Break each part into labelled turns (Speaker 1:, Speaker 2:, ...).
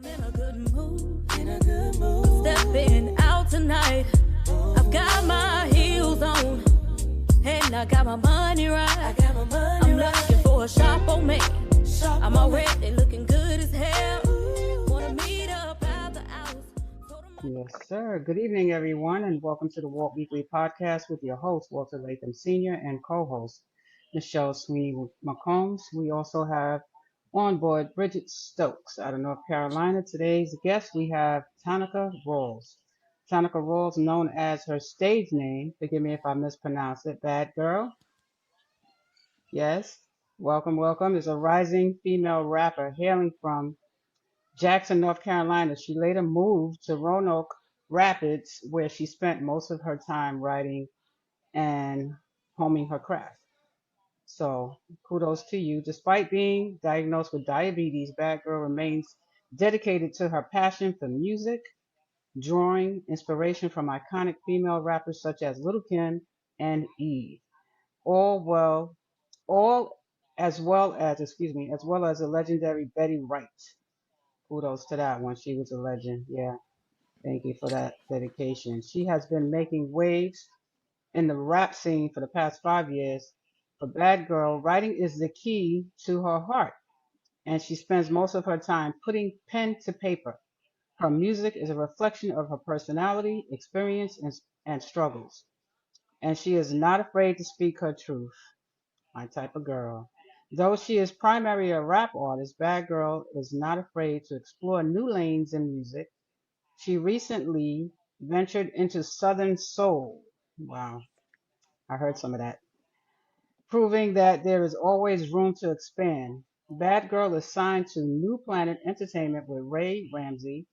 Speaker 1: I'm in a good mood, stepping out tonight. I've got my heels on, and I got my money right. I'm looking for a shop on me. I'm already looking good as hell. Wanna meet up at the house.
Speaker 2: Yes, sir. Good evening, everyone, and welcome to the Walt Weekly Podcast with your host, Walter Latham Sr., and co-host, Michelle Sweeney McCombs. We also have on board Bridget Stokes out of North Carolina. Today's guest, we have Tyronica Rawls. Tyronica Rawls, known as her stage name, forgive me if I mispronounce it, BadGir. Yes. Welcome, is a rising female rapper hailing from Jackson, North Carolina. She later moved to Roanoke Rapids, where she spent most of her time writing and honing her craft. So kudos to you. Despite being diagnosed with diabetes, BadGir remains dedicated to her passion for music, drawing inspiration from iconic female rappers such as Lil Kim and Eve. All well, all as well as the legendary Betty Wright. Kudos to that one. She was a legend. Yeah. Thank you for that dedication. She has been making waves in the rap scene for the past 5 years. For BadGir, writing is the key to her heart, and she spends most of her time putting pen to paper. Her music is a reflection of her personality, experience, and struggles, and she is not afraid to speak her truth. My type of girl. Though she is primarily a rap artist, BadGir is not afraid to explore new lanes in music. She recently ventured into Southern Soul. Wow, I heard some of that. Proving that there is always room to expand. BadGir is signed to Nuplanet Entertainment with Ray Ramsey,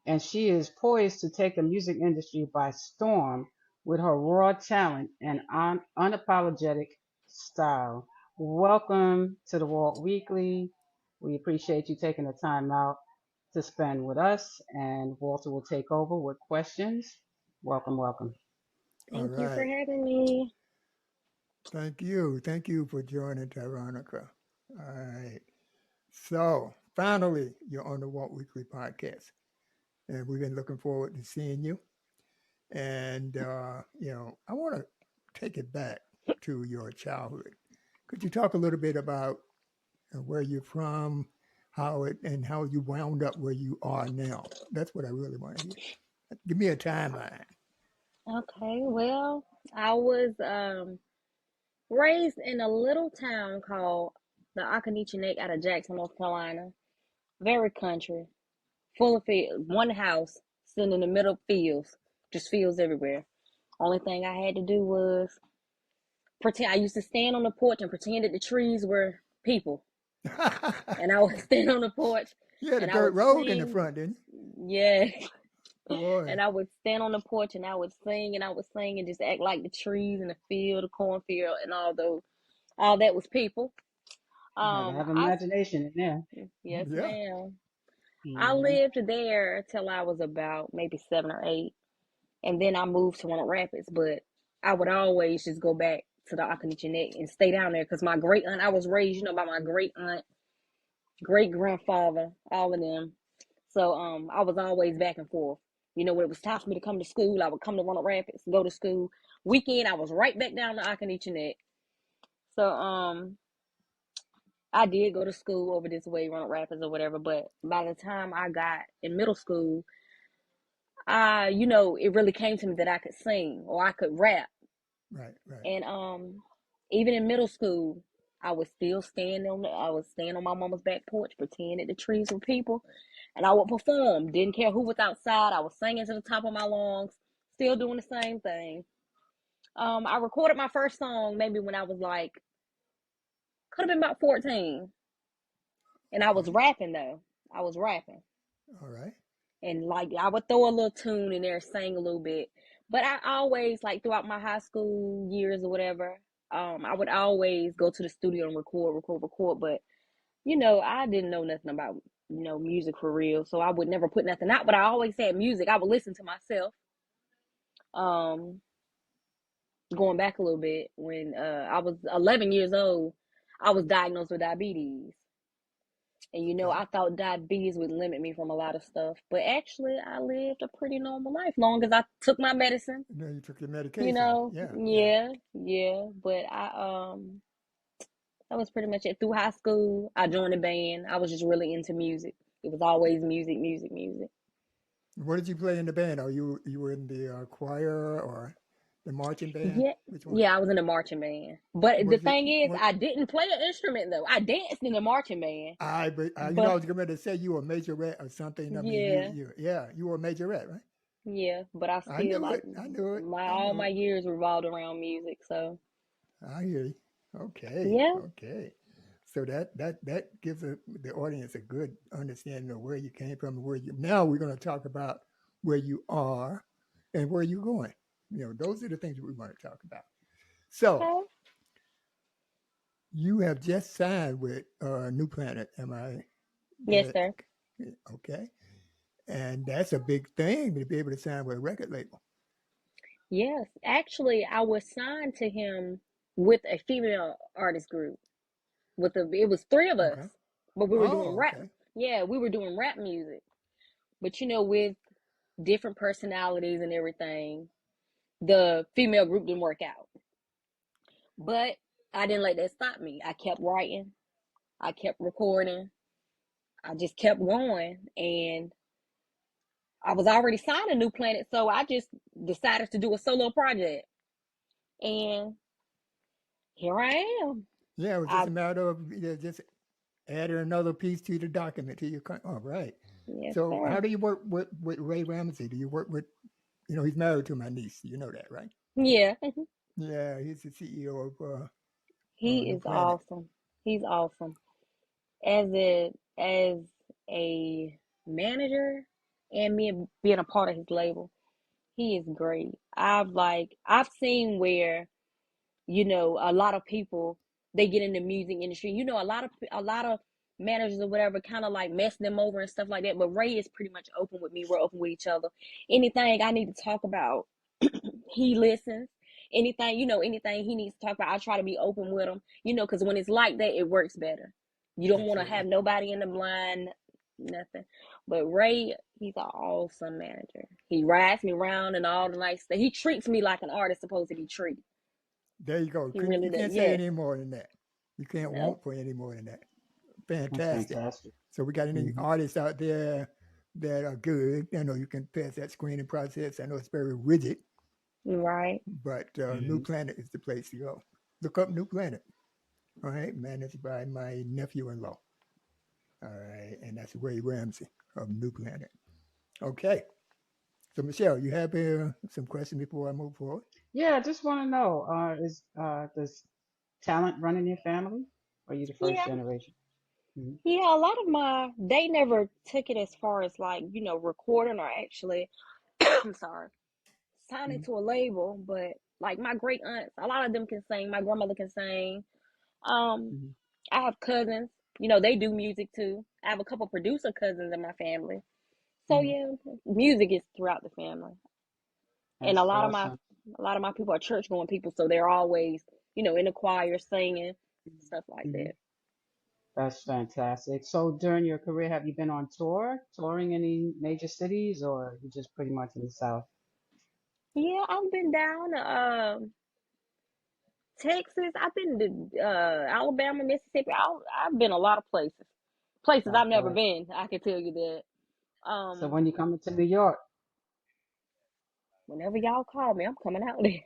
Speaker 2: and she is poised to take the music industry by storm with her raw talent and unapologetic style. Welcome to the Walt Weekly. We appreciate you taking the time out to spend with us, and Walter will take over with questions. Welcome.
Speaker 3: All
Speaker 4: Thank you for
Speaker 3: right.
Speaker 4: having me.
Speaker 3: Thank you. Thank you for joining Tyronica. All right. So finally, you're on the Walt Weekly podcast, and we've been looking forward to seeing you. And I want to take it back to your childhood. Could you talk a little bit about where you're from, how you wound up where you are now? That's what I really want to hear. Give me a timeline.
Speaker 4: Okay, well, I was raised in a little town called the Occoneeche Neck out of Jackson, North Carolina. Very country, full of fields. One house sitting in the middle of fields, just fields everywhere. Only thing I had to do was pretend. I used to stand on the porch and pretend that the trees were people, and I would stand on the porch
Speaker 3: You had a
Speaker 4: and I
Speaker 3: dirt
Speaker 4: would
Speaker 3: road in the
Speaker 4: sing.
Speaker 3: front, didn't
Speaker 4: Yeah.
Speaker 3: you? Boy.
Speaker 4: And I would stand on the porch and I would sing and just act like the trees and the field, the cornfield, and all that was people.
Speaker 2: You had to have
Speaker 4: I
Speaker 2: imagination in there.
Speaker 4: Yes,
Speaker 3: Yeah.
Speaker 4: ma'am. I
Speaker 2: Hmm.
Speaker 4: lived there till I was about maybe 7 or 8, and then I moved to Roanoke Rapids. But I would always just go back to the Occoneeche Neck and stay down there because my great aunt. I was raised, by my great aunt, great grandfather, all of them. So I was always back and forth. When it was time for me to come to school, I would come to Roanoke Rapids, go to school. Weekend, I was right back down to Occoneeche Neck. So I did go to school over this way, Roanoke Rapids or whatever. But by the time I got in middle school, it really came to me that I could sing or I could rap.
Speaker 3: Right.
Speaker 4: And even in middle school, I would stand on my mama's back porch, pretending that the trees were people, and I would perform. Didn't care who was outside. I was singing to the top of my lungs, still doing the same thing. I recorded my first song maybe when I was like, could have been about 14, and I was
Speaker 3: Okay.
Speaker 4: rapping though. I was rapping,
Speaker 3: All right.
Speaker 4: and like I would throw a little tune in there, sing a little bit. But I always, like, throughout my high school years or whatever, I would always go to the studio and record. But I didn't know nothing about music for real, so I would never put nothing out. But I always had music. I would listen to myself. Um, Going back a little bit, when I was 11 years old, I was diagnosed with diabetes. And
Speaker 3: Okay.
Speaker 4: I thought diabetes would limit me from a lot of stuff, but actually, I lived a pretty normal life, long as I took my medicine.
Speaker 3: And then you took your medication. Yeah, yeah.
Speaker 4: Yeah, yeah. But that was pretty much it. Through high school, I joined a band. I was just really into music. It was always music, music, music.
Speaker 3: What did you play in the band? Are you were in the choir or the marching band?
Speaker 4: Yeah,
Speaker 3: Which one?
Speaker 4: yeah. I was in a marching band. But the
Speaker 3: Was it
Speaker 4: thing is,
Speaker 3: what?
Speaker 4: I didn't play an instrument though. I danced in the marching band.
Speaker 3: But you know, I
Speaker 4: But
Speaker 3: was going to say you were a majorette or something. I mean,
Speaker 4: yeah,
Speaker 3: yeah, you were a majorette, right?
Speaker 4: yeah. But I
Speaker 3: I
Speaker 4: still
Speaker 3: knew
Speaker 4: like
Speaker 3: it. I knew it.
Speaker 4: my
Speaker 3: I
Speaker 4: all
Speaker 3: knew
Speaker 4: my
Speaker 3: it.
Speaker 4: years revolved around music. So
Speaker 3: I hear you. Okay,
Speaker 4: yeah.
Speaker 3: okay. So that gives the audience a good understanding of where you came from and where you. Now we're going to talk about where you are and where you're going. You know, those are the things that we want to talk about. So
Speaker 4: Okay.
Speaker 3: you have just signed with Nuplanet. Am I?
Speaker 4: Yes,
Speaker 3: That,
Speaker 4: sir.
Speaker 3: okay, and that's a big thing to be able to sign with a record label.
Speaker 4: Yes. Actually, I was signed to him with a female artist group. It was three of us,
Speaker 3: Okay.
Speaker 4: but we were doing
Speaker 3: Oh,
Speaker 4: rap.
Speaker 3: okay.
Speaker 4: Yeah, we were doing rap music. But with different personalities and everything, the female group didn't work out. But I didn't let that stop me. I kept writing, I kept recording, I just kept going. And I was already signed to Nuplanet, so I just decided to do a solo project. And here I am.
Speaker 3: Yeah, it was just
Speaker 4: I
Speaker 3: a matter of just adding another piece to the document to your. All right.
Speaker 4: Yes,
Speaker 3: So, how
Speaker 4: sir.
Speaker 3: do you work with Ray Ramsey? Do you work with? You know, he's married to my niece. You know that, right?
Speaker 4: Yeah.
Speaker 3: Yeah, he's the CEO of
Speaker 4: He
Speaker 3: New
Speaker 4: is
Speaker 3: Planet.
Speaker 4: awesome. He's awesome. As a manager and me being a part of his label, he is great. I've seen where a lot of people, they get in the music industry. A lot of managers or whatever kind of like mess them over and stuff like that. But Ray is pretty much open with me. We're open with each other. Anything I need to talk about, he listens. Anything he needs to talk about, I try to be open with him. Because when it's like that, it works better. You don't want to have
Speaker 3: Absolutely.
Speaker 4: nobody in the blind, nothing. But Ray, he's an awesome manager. He rides me around and all the nice stuff. He treats me like an artist supposed to be treated.
Speaker 3: There you go.
Speaker 4: He really
Speaker 3: You
Speaker 4: does.
Speaker 3: can't say
Speaker 4: Yes.
Speaker 3: any more than that. You can't
Speaker 4: No.
Speaker 3: want for any more than that.
Speaker 2: That's
Speaker 3: Fantastic.
Speaker 2: fantastic.
Speaker 3: So we got any
Speaker 2: Hmm.
Speaker 3: artists out there that are good. I know you can pass that screening process. I know it's very rigid,
Speaker 4: Right.
Speaker 3: but New
Speaker 2: Hmm.
Speaker 3: Planet is the place to go. Look up New Planet. All right, managed by my nephew-in-law. All right, and that's Ray Ramsey of New Planet. Okay, so Michelle, you have some questions before I move forward?
Speaker 2: Yeah, I just want to know, is does talent run in your family? Or are you the first
Speaker 4: Yeah.
Speaker 2: generation? Hmm.
Speaker 4: Yeah. A lot of they never took it as far as like, recording or actually, I'm sorry, signing
Speaker 2: Hmm.
Speaker 4: to a label. But like my great aunts, a lot of them can sing. My grandmother can sing. Um,
Speaker 2: Hmm.
Speaker 4: I have cousins, they do music too. I have a couple producer cousins in my family. So
Speaker 2: Hmm.
Speaker 4: yeah, music is throughout the family. And
Speaker 2: That's awesome.
Speaker 4: a lot of my people are church going people, so they're always, in the choir singing, stuff like
Speaker 2: Hmm.
Speaker 4: that.
Speaker 2: That's fantastic. So during your career, have you been on tour, touring any major cities, or you just pretty much in the South?
Speaker 4: Yeah, I've been down to Texas. I've been to Alabama, Mississippi. I've been a lot of places. Places I've never
Speaker 2: Okay.
Speaker 4: been. I can tell you that.
Speaker 2: So
Speaker 4: Um,
Speaker 2: when you coming to New York,
Speaker 4: Whenever y'all call me, I'm coming out there.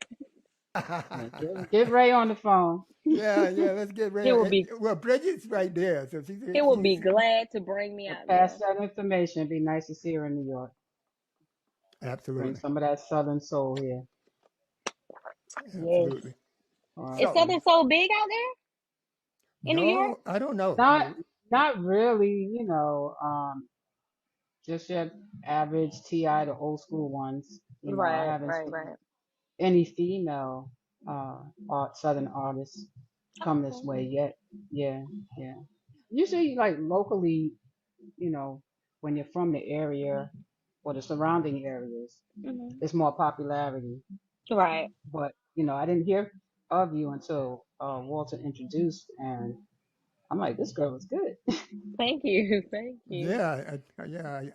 Speaker 2: yeah, get Ray on the phone.
Speaker 3: Yeah, yeah. Let's get
Speaker 4: He
Speaker 3: ready.
Speaker 4: will be
Speaker 3: Well, Bridget's right there, so
Speaker 4: he will be
Speaker 3: she's
Speaker 4: glad to bring me
Speaker 2: We'll
Speaker 4: out
Speaker 2: pass
Speaker 4: there.
Speaker 2: that information. It'd be nice to see her in New York. Bring
Speaker 3: absolutely,
Speaker 2: some of that Southern soul here.
Speaker 4: Yes.
Speaker 3: absolutely.
Speaker 2: All right,
Speaker 4: Is
Speaker 3: So
Speaker 2: then.
Speaker 4: Southern so big out there in New York?
Speaker 3: no, I don't know.
Speaker 2: Not not really, just your average TI, the old school ones. I
Speaker 4: Right,
Speaker 2: haven't
Speaker 4: right,
Speaker 2: seen
Speaker 4: right.
Speaker 2: any female Southern artists come this
Speaker 4: Okay.
Speaker 2: way yet. Yeah, yeah. Usually, like locally, you know, when you're from the area or the surrounding areas,
Speaker 4: Hmm.
Speaker 2: there's more popularity.
Speaker 4: Right.
Speaker 2: But I didn't hear of you until Walter introduced, and I'm like, this girl is good.
Speaker 4: Thank you. Thank you.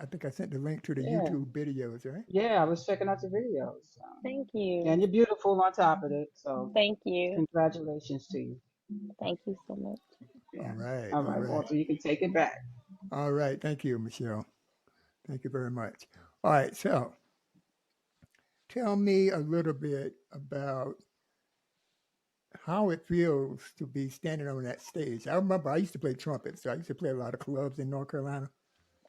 Speaker 3: I think I sent the link to the
Speaker 2: Yeah.
Speaker 3: YouTube videos, right?
Speaker 2: Yeah, I was checking out the videos.
Speaker 4: Thank
Speaker 2: And
Speaker 4: you.
Speaker 2: you're beautiful on top of it. So
Speaker 4: Thank you.
Speaker 2: congratulations to you.
Speaker 4: Thank you so much.
Speaker 3: All
Speaker 2: Yeah.
Speaker 3: right,
Speaker 2: All
Speaker 3: all
Speaker 2: right,
Speaker 3: right,
Speaker 2: Walter, you can take it back.
Speaker 3: all right. Thank you, Michelle. Thank you very much. All right, so tell me a little bit about how it feels to be standing on that stage. I remember I used to play trumpet, so I used to play a lot of clubs in North Carolina.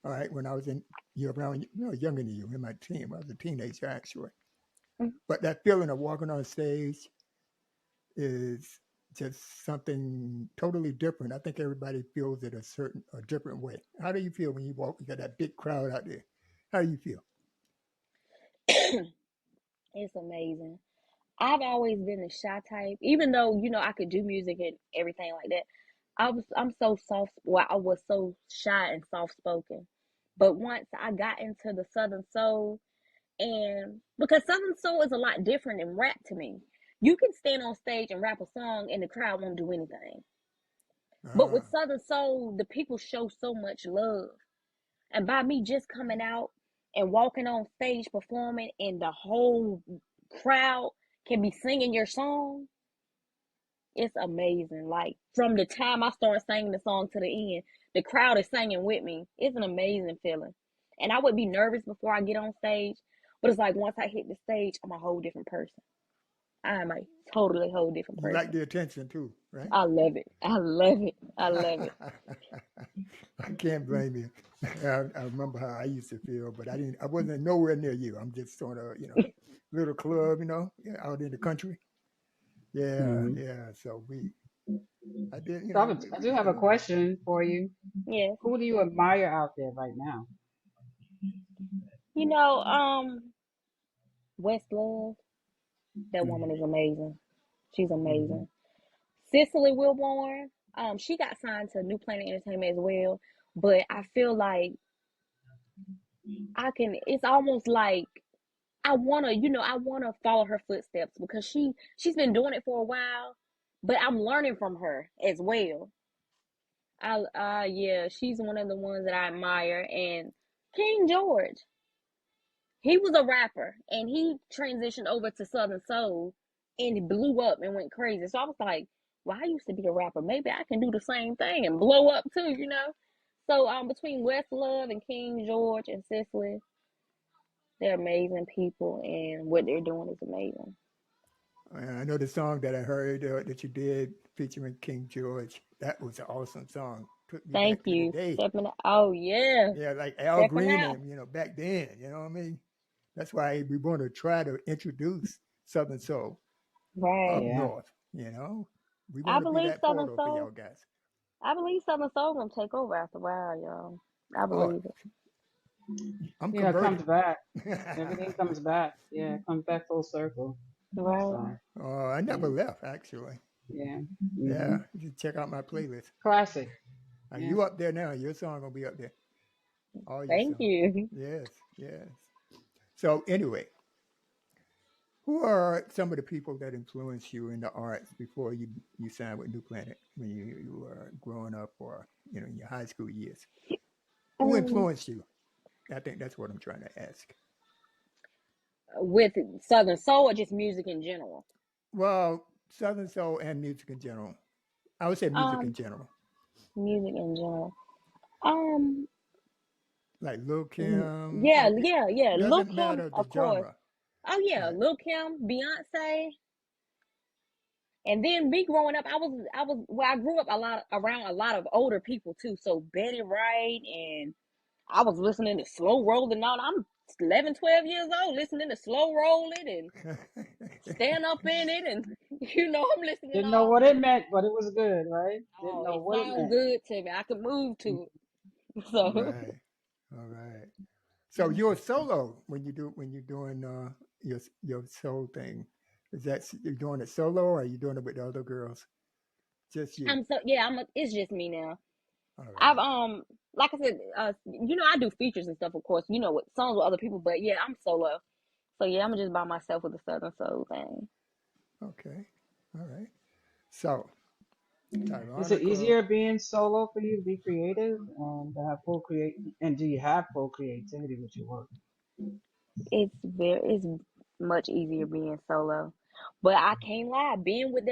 Speaker 3: All right, when I was in you around younger than you in my team, I was a teenager actually.
Speaker 4: Mm.
Speaker 3: But that feeling of walking on stage is just something totally different. I think everybody feels it a different way. How do you feel when you walk? You got that big crowd out there. How do you feel?
Speaker 4: It's amazing. I've always been the shy type, even though I could do music and everything like that. I'm so soft. Well, I was so shy and soft spoken, but once I got into the Southern Soul, and because Southern Soul is a lot different than rap to me. You can stand on stage and rap a song and the crowd won't do anything. But with
Speaker 3: Ah,
Speaker 4: Southern Soul, the people show so much love. And by me just coming out and walking on stage performing and the whole crowd can be singing your song, it's amazing. Like from the time I start singing the song to the end, the crowd is singing with me. It's an amazing feeling. And I would be nervous before I get on stage, but it's like once I hit the stage, I'm a whole different person. I'm a totally whole different
Speaker 3: you like
Speaker 4: person.
Speaker 3: the attention too, right?
Speaker 4: I love it. I love it. I love it.
Speaker 3: I can't blame you. I remember how I used to feel, but I wasn't nowhere near you. I'm just sort of, little club, out in the country. Yeah,
Speaker 2: Hmm.
Speaker 3: yeah. So I did,
Speaker 2: So I
Speaker 3: we
Speaker 2: do
Speaker 3: used
Speaker 2: have
Speaker 3: to
Speaker 2: a
Speaker 3: go.
Speaker 2: question for you.
Speaker 4: Yes.
Speaker 2: Who do you admire out there right now?
Speaker 4: You know, Westlove, that woman
Speaker 3: Mm.
Speaker 4: is amazing. She's
Speaker 2: Hmm.
Speaker 4: amazing. Cicely Wilborn, she got signed to Nuplanet Entertainment as well. But I feel like it's almost like I wanna follow her footsteps because she's been doing it for a while, but I'm learning from her as well. Yeah, she's one of the ones that I admire. And King George, he was a rapper and he transitioned over to Southern Soul and he blew up and went crazy. So I was like, well, I used to be a rapper. Maybe I can do the same thing and blow up too. So between Westlove and King George and Cicely, they're amazing people and what they're doing is amazing.
Speaker 3: I know the song that I heard that you did featuring King George. That was an awesome song. Took me
Speaker 4: Thank
Speaker 3: back to the
Speaker 4: you.
Speaker 3: day.
Speaker 4: Stepping out. Oh yeah.
Speaker 3: Yeah, like Al
Speaker 4: Stepping
Speaker 3: Green
Speaker 4: out.
Speaker 3: and back then. You know what I mean? That's why we want to try to introduce Southern Soul
Speaker 4: Right.
Speaker 3: up
Speaker 2: Yeah.
Speaker 3: north. We
Speaker 4: I
Speaker 3: want to be
Speaker 4: believe
Speaker 3: that
Speaker 4: Southern
Speaker 3: portal for
Speaker 4: Soul.
Speaker 3: y'all guys.
Speaker 4: I believe Southern Soul gonna take over after a while, y'all. I
Speaker 3: Oh,
Speaker 4: believe it.
Speaker 3: I'm
Speaker 2: Yeah, it
Speaker 3: converted.
Speaker 2: comes back. Everything comes back. Yeah, it comes back full circle.
Speaker 4: Right.
Speaker 2: So,
Speaker 3: Oh, I never
Speaker 2: yeah.
Speaker 3: left actually.
Speaker 2: Yeah.
Speaker 3: Yeah,
Speaker 2: Hmm.
Speaker 3: you check out my playlist.
Speaker 2: Classic.
Speaker 3: Are
Speaker 2: Yeah.
Speaker 3: you up there now? Your song gonna be up there. All your
Speaker 4: Thank
Speaker 3: songs.
Speaker 4: you.
Speaker 3: Yes, yes. So anyway, who are some of the people that influenced you in the arts before you signed with New Planet when you were growing up or in your high school years? Who
Speaker 4: Um,
Speaker 3: influenced you? I think that's what I'm trying to ask.
Speaker 4: with Southern Soul or just music in general?
Speaker 3: Well, Southern Soul and music in general. I would say music in
Speaker 4: Um,
Speaker 3: general.
Speaker 4: music in general. Um,
Speaker 3: Like Lil Kim.
Speaker 4: yeah, yeah, yeah.
Speaker 3: It
Speaker 4: Lil
Speaker 3: doesn't
Speaker 4: Kim,
Speaker 3: matter the
Speaker 4: of course.
Speaker 3: genre,
Speaker 4: Oh yeah,
Speaker 3: right?
Speaker 4: Lil Kim, Beyonce, and then me growing up, I grew up a lot around a lot of older people too. So Betty Wright, and I was listening to Slow Rolling. All I'm 11, 12 years old, listening to Slow Rolling and stand up in it, and I'm listening
Speaker 2: Didn't know
Speaker 4: all.
Speaker 2: what it meant, but it was good, right? Didn't
Speaker 4: Oh,
Speaker 2: know
Speaker 4: it
Speaker 2: what it
Speaker 4: sounds
Speaker 2: meant.
Speaker 4: good to me. I could move to it. So
Speaker 3: Right. All right. So you're solo when you're doing your soul thing. Is that you're doing it solo or are you doing it with the other girls? Just you.
Speaker 4: it's just me now.
Speaker 3: All
Speaker 4: I've
Speaker 3: right.
Speaker 4: like I said, I do features and stuff, of course, with songs with other people, but yeah, I'm solo. So yeah, I'm just by myself with the Southern Soul thing.
Speaker 3: Okay. All right. So
Speaker 2: Is it
Speaker 3: Tyronica.
Speaker 2: easier being solo for you to be creative and to have full create? And do you have full creativity with your work?
Speaker 4: It's much easier being solo. But I can't lie, being with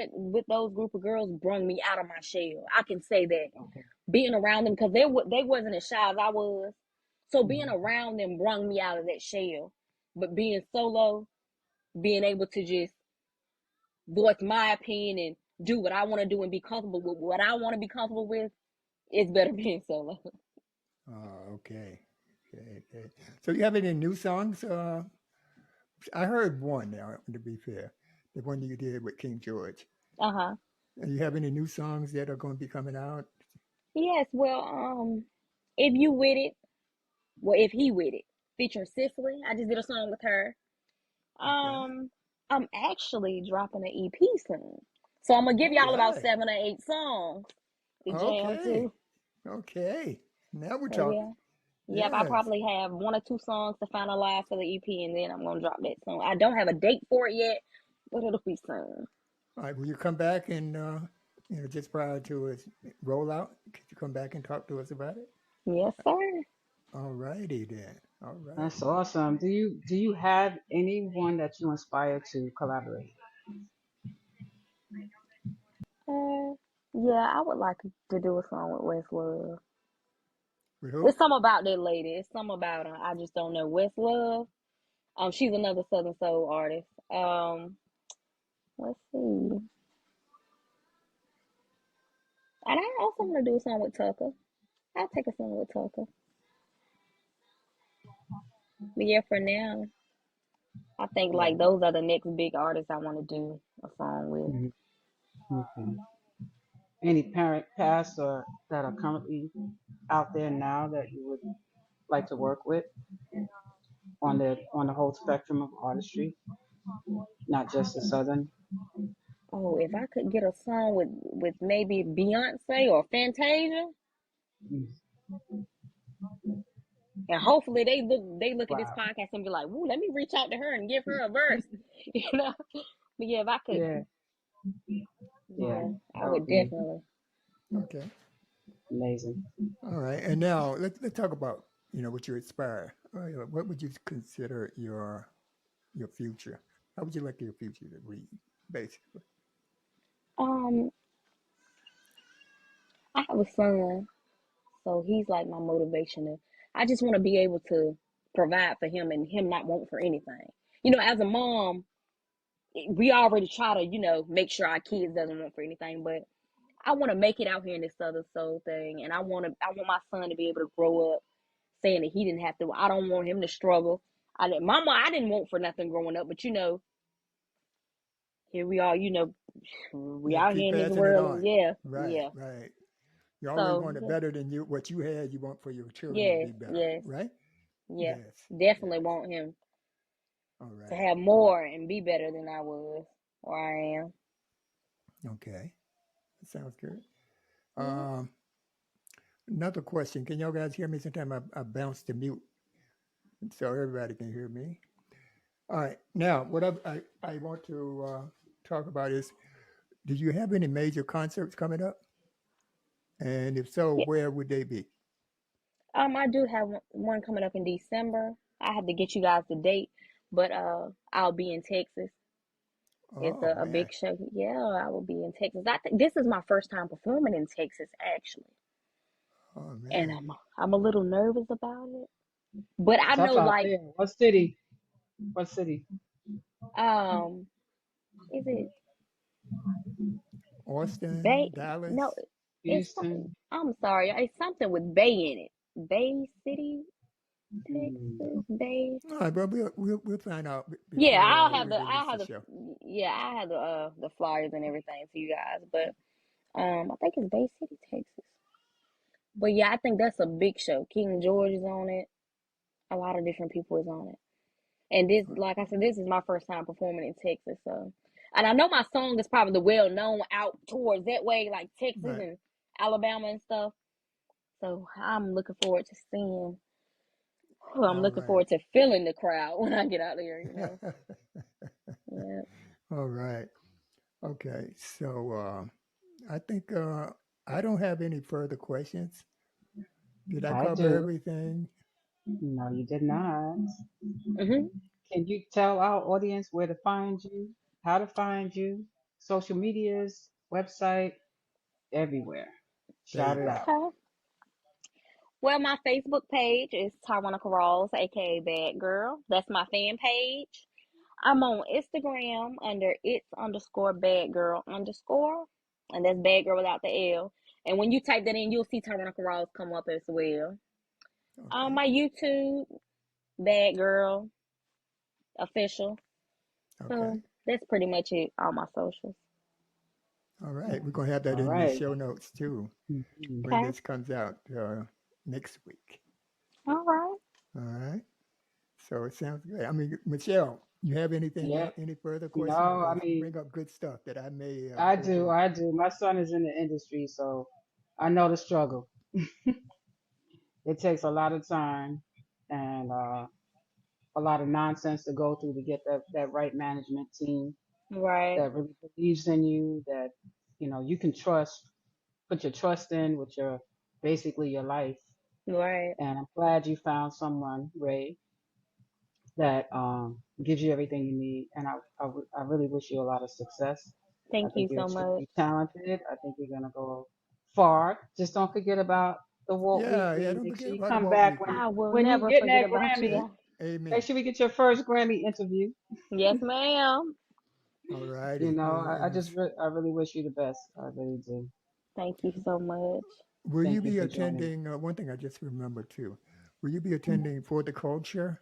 Speaker 4: those group of girls brung me out of my shell. I can say that.
Speaker 2: Okay.
Speaker 4: Being around them because they wasn't as shy as I was. So being
Speaker 2: Mhm.
Speaker 4: around them brung me out of that shell. But being solo, being able to just voice my opinion and do what I want to do and be comfortable with what I want to be comfortable with, it's better being solo.
Speaker 3: Oh, okay. Okay, okay. So you have any new songs? I heard one now, to be fair, the one you did with King George.
Speaker 4: Uh-huh.
Speaker 3: And you have any new songs that are going to be coming out?
Speaker 4: Yes, well, if you with it, well, if he with it, featuring Cicely, I just did a song with her.
Speaker 3: Okay.
Speaker 4: I'm actually dropping an EP soon. So I'm gonna give
Speaker 3: All
Speaker 4: y'all about
Speaker 3: right.
Speaker 4: 7 or 8 songs to jam
Speaker 3: Okay.
Speaker 4: to.
Speaker 3: Okay. Now we're
Speaker 4: So
Speaker 3: talking.
Speaker 4: yeah. Yep, I
Speaker 3: Yes.
Speaker 4: probably have 1 or 2 songs to finalize for the EP, and then I'm gonna drop that song. I don't have a date for it yet, but it'll be soon.
Speaker 3: All right. Will you come back and, just prior to its rollout, could you come back and talk to us about it?
Speaker 4: Yes, sir.
Speaker 3: All righty then. All right.
Speaker 2: That's awesome. Do you have anyone that you inspire to collaborate?
Speaker 4: Uh, yeah, I would like to do a song with Westlove.
Speaker 3: With who?
Speaker 4: It's something about that lady. It's something about her. I just don't know. Westlove. She's another Southern Soul artist. Let's see. And I also want to do a song with Tucker. I'll take a song with Tucker. But yeah, for now, I think
Speaker 2: Yeah.
Speaker 4: like those are the next big artists I want to do a song with.
Speaker 2: Mhm. Okay. Any parent past or that are currently out there now that you would like to work with on the whole spectrum of artistry, not just the southern?
Speaker 4: Oh, if I could get a song with maybe Beyonce or Fantasia,
Speaker 2: Mm.
Speaker 4: and hopefully they look at this
Speaker 2: Wow.
Speaker 4: podcast and be like, "Woo, let me reach out to her and give her a verse," you know. But yeah, if I could,
Speaker 2: Yeah. Yeah.
Speaker 4: yeah, I
Speaker 2: That would
Speaker 4: would
Speaker 2: be
Speaker 4: definitely.
Speaker 3: Okay.
Speaker 2: amazing.
Speaker 3: All right. And now let's talk about, what you aspire. What would you consider your future? How would you like your future to read, basically?
Speaker 4: Um, I have a son, so he's like my motivation. I just want to be able to provide for him and him not want for anything. As a mom, we already try to, make sure our kids doesn't want for anything, but I want to make it out here in this Southern Soul thing, and I want my son to be able to grow up saying that he didn't have to. I don't want him to struggle. Mama, I didn't want for nothing growing up, but here we are. We
Speaker 3: Yeah,
Speaker 4: out
Speaker 3: keep
Speaker 4: here in this
Speaker 3: passing it
Speaker 4: world, and
Speaker 3: on.
Speaker 4: yeah,
Speaker 3: Right,
Speaker 4: yeah.
Speaker 3: right. You always
Speaker 4: So
Speaker 3: want it better than what you had. You want for your children to
Speaker 4: yes,
Speaker 3: be better,
Speaker 4: yes,
Speaker 3: right?
Speaker 4: yeah.
Speaker 3: Yes,
Speaker 4: Definitely
Speaker 3: yes.
Speaker 4: want him
Speaker 3: All
Speaker 4: to
Speaker 3: right.
Speaker 4: have more and be better than I was or I am.
Speaker 3: Okay, that sounds good.
Speaker 4: Yeah.
Speaker 3: Um, Another question. Can y'all guys hear me? Sometimes I bounce to mute so everybody can hear me. All right. Now, what I want to talk about is, do you have any major concerts coming up? And if so,
Speaker 4: Yeah.
Speaker 3: where would they be?
Speaker 4: I do have one coming up in December. I have to get you guys the date, but I'll be in Texas. It's
Speaker 3: Oh
Speaker 4: a
Speaker 3: man.
Speaker 4: big show. Yeah, I will be in Texas. I think this is my first time performing in Texas actually,
Speaker 3: Oh
Speaker 4: and
Speaker 3: man.
Speaker 4: I'm a little nervous about it. But I
Speaker 2: Tough
Speaker 4: know,
Speaker 2: out
Speaker 4: like,
Speaker 2: there. What city? What city?
Speaker 4: um, is it
Speaker 3: Austin,
Speaker 4: Bay? No,
Speaker 3: Dallas.
Speaker 4: it's.
Speaker 2: Houston.
Speaker 4: I'm sorry, it's something with Bay in it. Bay City,
Speaker 2: Mm.
Speaker 4: Texas, Bay.
Speaker 3: All right, but we'll find out
Speaker 4: Yeah,
Speaker 3: before we release
Speaker 4: I'll have
Speaker 3: the
Speaker 4: the,
Speaker 3: show.
Speaker 4: yeah, I have the flyers and everything for you guys. But I think it's Bay City, Texas. But yeah, I think that's a big show. King George is on it. A lot of different people is on it. And this, like I said, this is my first time performing in Texas. So, and I know my song is probably well known out towards that way, like Texas
Speaker 3: Right.
Speaker 4: and Alabama and stuff. So I'm looking forward to seeing. I'm
Speaker 3: All
Speaker 4: looking
Speaker 3: right.
Speaker 4: forward to feeling the crowd when I get out there. Yeah.
Speaker 3: All right. Okay. So I think I don't have any further questions. Did I
Speaker 2: I
Speaker 3: cover
Speaker 2: do.
Speaker 3: everything?
Speaker 2: No, you did not.
Speaker 4: Hmm.
Speaker 2: Can you tell our audience where to find you, how to find you, social medias, website, everywhere?
Speaker 3: There
Speaker 2: Shout
Speaker 3: you
Speaker 2: it
Speaker 3: go.
Speaker 2: out.
Speaker 4: Okay. Well, my Facebook page is Tyronica Rawls, aka Bad Girl. That's my fan page. I'm on Instagram under its_bad girl_, and that's bad girl without the L. And when you type that in, you'll see Tyronica Rawls come up as well. On
Speaker 3: Okay.
Speaker 4: my YouTube, Bad Girl Official.
Speaker 3: Okay.
Speaker 4: So that's pretty much it. All my socials.
Speaker 3: All right. We're going to have that
Speaker 2: All
Speaker 3: in the
Speaker 2: right.
Speaker 3: show notes too
Speaker 2: Mhm.
Speaker 3: when
Speaker 4: Okay.
Speaker 3: this comes out next week.
Speaker 4: All right.
Speaker 3: All right. So it sounds good. I mean, Michelle, you have anything
Speaker 2: Yeah.
Speaker 3: else, any further
Speaker 2: No,
Speaker 3: questions?
Speaker 2: I
Speaker 3: Because you
Speaker 2: mean,
Speaker 3: bring up good stuff that I may
Speaker 2: I do.
Speaker 3: overlook.
Speaker 2: I do. My son is in the industry, so I know the struggle. It takes a lot of time and a lot of nonsense to go through to get that right management team
Speaker 4: Right.
Speaker 2: that really believes in you, that you can trust, put your trust in with your basically your life.
Speaker 4: Right.
Speaker 2: And I'm glad you found someone, Ray, that gives you everything you need. And I really wish you a lot of success. I
Speaker 4: Thank
Speaker 2: think
Speaker 4: you
Speaker 2: you're
Speaker 4: so much.
Speaker 2: extremely talented. I think you're gonna go far. Just don't forget about the Walt
Speaker 3: Yeah, yeah.
Speaker 2: Weekly.
Speaker 3: Don't
Speaker 2: Make sure
Speaker 3: forget
Speaker 2: you
Speaker 3: about the
Speaker 2: come
Speaker 3: Walt
Speaker 2: back
Speaker 3: Weekly.
Speaker 4: I will
Speaker 2: when you
Speaker 4: never
Speaker 2: get
Speaker 4: forget
Speaker 2: that
Speaker 4: about
Speaker 2: Grammy.
Speaker 4: you.
Speaker 2: Make
Speaker 3: Amen.
Speaker 2: sure we get your first Grammy interview.
Speaker 4: Yes, ma'am.
Speaker 3: All righty.
Speaker 2: I I really wish you the best. I really do.
Speaker 4: Thank you so much.
Speaker 3: Will you
Speaker 2: Thank you
Speaker 3: be
Speaker 2: for joining.
Speaker 3: attending? One thing I just remembered too. Will you be attending For the Culture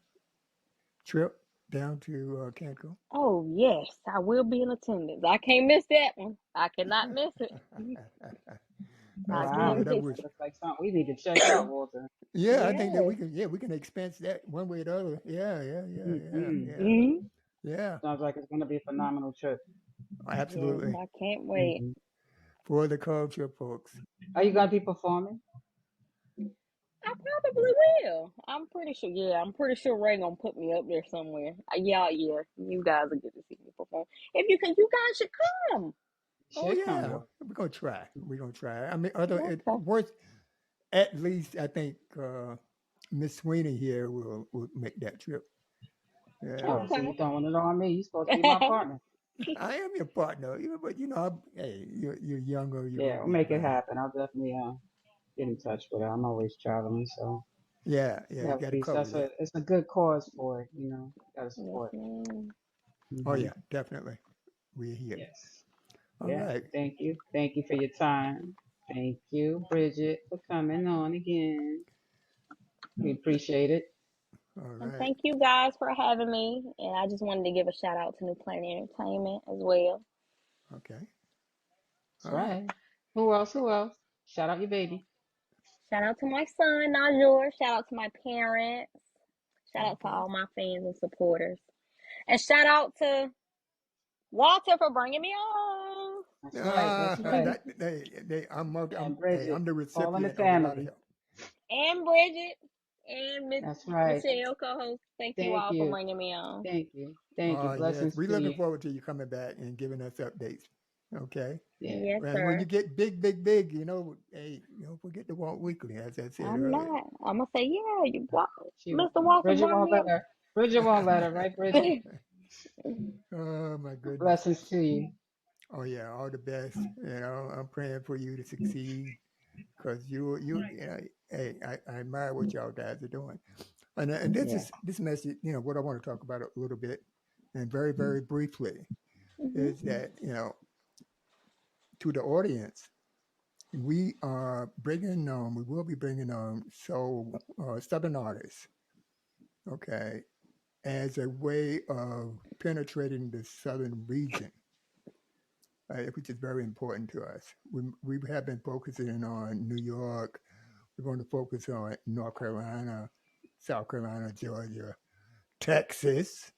Speaker 3: trip down to Cancun?
Speaker 4: Oh, yes, I will be in attendance. I can't miss that one. I cannot miss it. I
Speaker 3: That's
Speaker 2: Wow,
Speaker 4: can't
Speaker 3: good. I
Speaker 4: miss
Speaker 3: wish.
Speaker 2: that looks like something we need to check out, Walter.
Speaker 3: Yeah, I think that we
Speaker 4: Yes.
Speaker 3: can. Yeah, we can expense that one way or the other. Yeah, yeah, yeah, yeah,
Speaker 2: Hmm.
Speaker 3: yeah,
Speaker 4: Hmm.
Speaker 3: yeah.
Speaker 2: Sounds like it's gonna be a phenomenal trip.
Speaker 4: Yes,
Speaker 3: Absolutely.
Speaker 4: I can't wait.
Speaker 2: Hmm.
Speaker 3: For the culture, folks.
Speaker 2: Are you gonna be performing?
Speaker 4: I probably will. I'm pretty sure. Yeah, I'm pretty sure Ray gonna put me up there somewhere. Yeah, yeah. You guys will get to see me perform. If you can, you guys should come.
Speaker 3: Oh
Speaker 2: Should come,
Speaker 3: yeah,
Speaker 2: Walter.
Speaker 3: we're gonna try. We're gonna try. I mean, other
Speaker 4: Okay.
Speaker 3: worst, at least I think Miss Sweeney here will make that trip. Yeah,
Speaker 2: Oh, so
Speaker 4: Okay.
Speaker 2: you throwing it on me? You supposed to be my partner.
Speaker 3: I am your partner, but hey, you're younger. You're
Speaker 2: Yeah,
Speaker 3: gonna
Speaker 2: we'll
Speaker 3: be
Speaker 2: make it
Speaker 3: better.
Speaker 2: happen. I'll definitely get in touch with her. I'm always traveling, so
Speaker 3: Yeah, yeah. You
Speaker 2: that
Speaker 3: got to
Speaker 2: be
Speaker 3: cover that.
Speaker 2: it's a good cause for it. Gotta
Speaker 4: Yes,
Speaker 2: support.
Speaker 4: ma'am.
Speaker 3: Oh
Speaker 2: Hmm.
Speaker 3: yeah, definitely. We're here.
Speaker 2: Yes.
Speaker 3: All
Speaker 2: Yeah.
Speaker 3: right.
Speaker 2: Thank you. Thank you for your time. Thank you, Bridget, for coming on again. We appreciate it.
Speaker 3: All
Speaker 4: And
Speaker 3: right.
Speaker 4: thank you guys for having me. And I just wanted to give a shout out to Nuplanet Entertainment as well.
Speaker 3: Okay.
Speaker 2: That's
Speaker 3: All right.
Speaker 2: right. Who else? Who else? Shout out your baby.
Speaker 4: Shout out to my son, Najor. Shout out to my parents. Shout out to
Speaker 3: Okay.
Speaker 4: all my fans and supporters. And shout out to Walter for bringing me on.
Speaker 2: That's right. That's right.
Speaker 3: That
Speaker 2: And
Speaker 3: hey,
Speaker 2: Bridget,
Speaker 3: I'm the
Speaker 2: all in the
Speaker 3: recipient of a lot of
Speaker 2: family.
Speaker 3: help.
Speaker 4: And Bridget and
Speaker 2: That's right.
Speaker 4: Michelle, co-host. Thank you
Speaker 2: Thank
Speaker 4: all for
Speaker 2: you.
Speaker 4: bringing me on.
Speaker 2: Thank you. Thank you.
Speaker 3: Oh yes,
Speaker 2: Blessings
Speaker 3: we're
Speaker 2: to
Speaker 3: looking
Speaker 2: you.
Speaker 3: forward to you coming back and giving us updates. Okay.
Speaker 2: Yeah.
Speaker 4: Yes,
Speaker 3: And when you
Speaker 4: sir.
Speaker 3: get big, big, big, hey, don't forget to walk weekly, as I said
Speaker 4: I'm
Speaker 3: earlier.
Speaker 4: not. I'm gonna say, yeah,
Speaker 2: She,
Speaker 4: Mr. Walter
Speaker 2: Bridget
Speaker 4: brought
Speaker 2: won't
Speaker 4: me
Speaker 2: let her. Bridget won't let her, right, Bridget?
Speaker 4: up.
Speaker 3: Oh my goodness.
Speaker 2: Blessings to you.
Speaker 3: Oh yeah, all the best. I'm praying for you to succeed because hey, I admire what y'all guys are doing. And
Speaker 2: Yeah.
Speaker 3: this message, what I want to talk about a little bit, and very, very briefly,
Speaker 4: Hmm.
Speaker 3: is that to the audience, we will be bringing on Southern artists, okay, as a way of penetrating the Southern region, which is very important to us. We have been focusing on New York. We're going to focus on North Carolina, South Carolina, Georgia, Texas.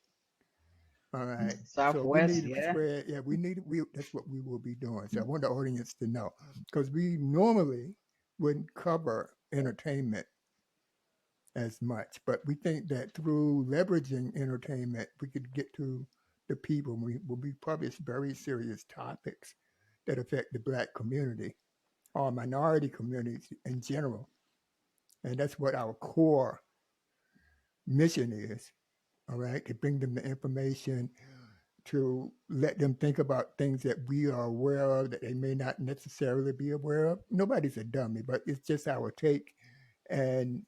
Speaker 3: All right. So we
Speaker 2: Southwest,
Speaker 3: need to
Speaker 2: yeah.
Speaker 3: spread. Yeah, that's what we will be doing. So I want the audience to know because we normally wouldn't cover entertainment as much, but we think that through leveraging entertainment, we could get to the people. We will be publish very serious topics that affect the Black community or minority communities in general. And that's what our core mission is, all right, to bring them the information, to let them think about things that we are aware of that they may not necessarily be aware of. Nobody's a dummy, but it's just our take and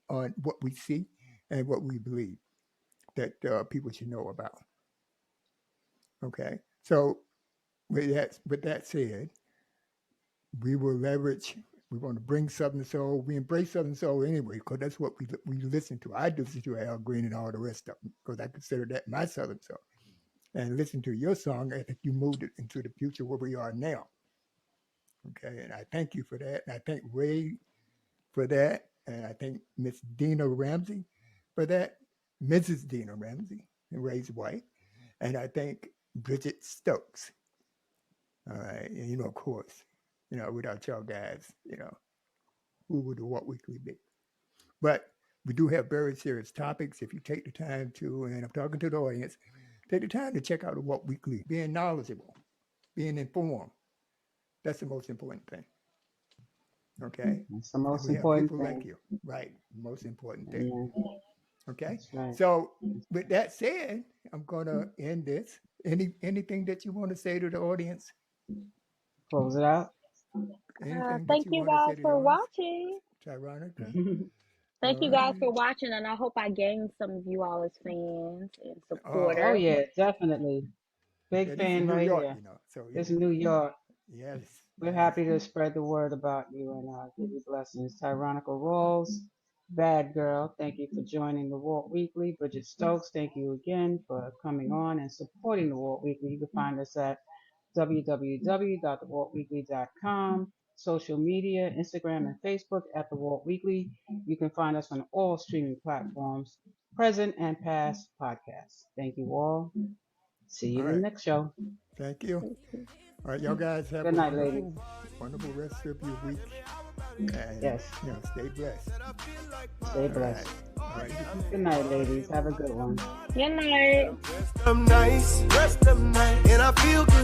Speaker 3: on what we see and what we believe that people should know about. Okay, so with that said, we will leverage. We want to bring Southern Soul. We embrace Southern Soul anyway, because that's what we listen to. I listen to Al Green and all the rest of them, because I consider that my Southern Soul. And listen to your song, I think you moved it into the future where we are now. Okay, and I thank you for that. And I thank Ray for that. And I thank Miss Dina Ramsey for that, Mrs. Dina Ramsey, and Ray's wife. And I thank Bridget Stokes. All right, and of course, without y'all guys, who would the Walk Weekly be? But we do have very serious topics. If you take the time to, and I'm talking to the audience, take the time to check out the Walk Weekly. Being knowledgeable, being informed. That's the most important thing. Okay?
Speaker 2: That's the most
Speaker 3: we
Speaker 2: important
Speaker 3: have people
Speaker 2: thing.
Speaker 3: like you. Right. Most important thing.
Speaker 2: Yeah.
Speaker 3: Okay?
Speaker 2: Right.
Speaker 3: So with that said, I'm gonna end this. Anything that you want to say to the audience?
Speaker 2: Close it out.
Speaker 4: Thank you guys for watching.
Speaker 3: Tyronica.
Speaker 4: Thank you guys for watching, and I hope I gained some of you all as fans and supporters.
Speaker 2: Oh yeah, definitely. Big fan right here. It's New York.
Speaker 3: Yes.
Speaker 2: We're happy to spread the word about you and give you blessings. Tyronica Rawls, BadGir, thank you for joining the Walk Weekly. Bridget Stokes, thank you again for coming on and supporting the Walk Weekly. You can find us at www.thewalkweekly.com. Social media, Instagram and Facebook at The Walk Weekly. You can find us on all streaming platforms, present and past podcasts. Thank you all. See you in the next show.
Speaker 3: Thank you. All right, y'all guys have
Speaker 2: Good night, ladies.
Speaker 3: Wonderful rest of your week. And,
Speaker 2: yes.
Speaker 3: Stay blessed.
Speaker 2: Stay blessed. All right. Good night, ladies. Have a good one.
Speaker 4: Good night.
Speaker 5: Rest of nice, and I feel good.